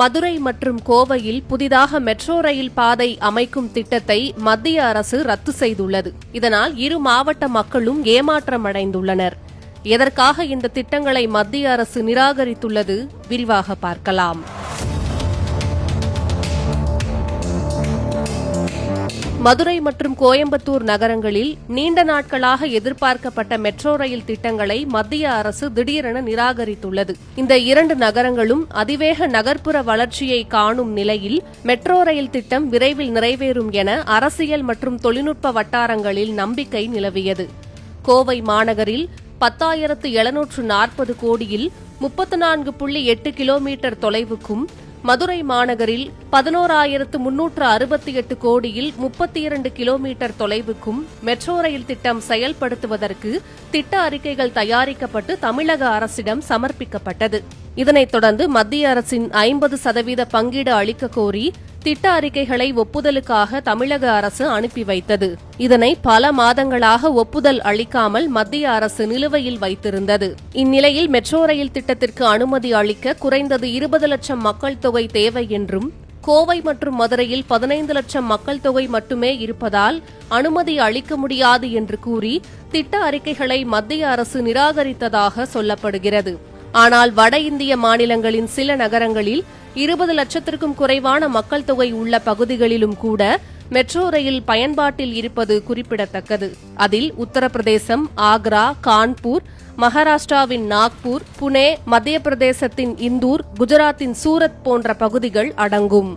மதுரை மற்றும் கோவையில் புதிதாக மெட்ரோ ரயில் பாதை அமைக்கும் திட்டத்தை மத்திய அரசு ரத்து செய்துள்ளது. இதனால் இரு மாவட்ட மக்களும் ஏமாற்றமடைந்துள்ளனர். எதற்காக இந்த திட்டங்களை மத்திய அரசு நிராகரித்துள்ளது? விரிவாக பார்க்கலாம். மதுரை மற்றும் கோயம்புத்தூர் நகரங்களில் நீண்ட நாட்களாக எதிர்பார்க்கப்பட்ட மெட்ரோ ரயில் திட்டங்களை மத்திய அரசு திடீரென நிராகரித்துள்ளது. இந்த இரண்டு நகரங்களும் அதிவேக நகர்ப்புற வளர்ச்சியை காணும் நிலையில் மெட்ரோ ரயில் திட்டம் விரைவில் நிறைவேறும் என அரசியல் மற்றும் தொழில்நுட்ப வட்டாரங்களில் நம்பிக்கை நிலவியது. கோவை மாநகரில் 10,740 கோடியில் 34.8 கிலோமீட்டர் தொலைவுக்கும், மதுரை மாநகரில் 11,368 கோடியில் 32 கிலோமீட்டர் தொலைவுக்கும் மெட்ரோ ரயில் திட்டம் செயல்படுத்துவதற்கு திட்ட அறிக்கைகள் தயாரிக்கப்பட்டு தமிழக அரசிடம் சமர்ப்பிக்கப்பட்டது. இதனைத் தொடர்ந்து மத்திய அரசின் 50% பங்கீடு அளிக்க கோரி திட்ட அறிக்கைகளை ஒப்புதலுக்காக தமிழக அரசு அனுப்பி வைத்தது. இதனை பல மாதங்களாக ஒப்புதல் அளிக்காமல் மத்திய அரசு நிலுவையில் வைத்திருந்தது. இந்நிலையில் மெட்ரோ ரயில் திட்டத்திற்கு அனுமதி அளிக்க குறைந்தது 20 லட்சம் மக்கள் தொகை தேவை என்றும், கோவை மற்றும் மதுரையில் 15 லட்சம் மக்கள் தொகை மட்டுமே இருப்பதால் அனுமதி அளிக்க முடியாது என்று கூறி திட்ட அறிக்கைகளை மத்திய அரசு நிராகரித்ததாக சொல்லப்படுகிறது. ஆனால் வட இந்திய மாநிலங்களின் சில நகரங்களில் 20 லட்சத்திற்கும் குறைவான மக்கள் தொகை உள்ள பகுதிகளிலும் கூட மெட்ரோ ரயில் பயன்பாட்டில் இருப்பது குறிப்பிடத்தக்கது. அதில் உத்தரப்பிரதேசம், ஆக்ரா, கான்பூர், மகாராஷ்டிராவின் நாக்பூர், புனே, மத்திய பிரதேசத்தின் இந்தூர், குஜராத்தின் சூரத் போன்ற பகுதிகள் அடங்கும்.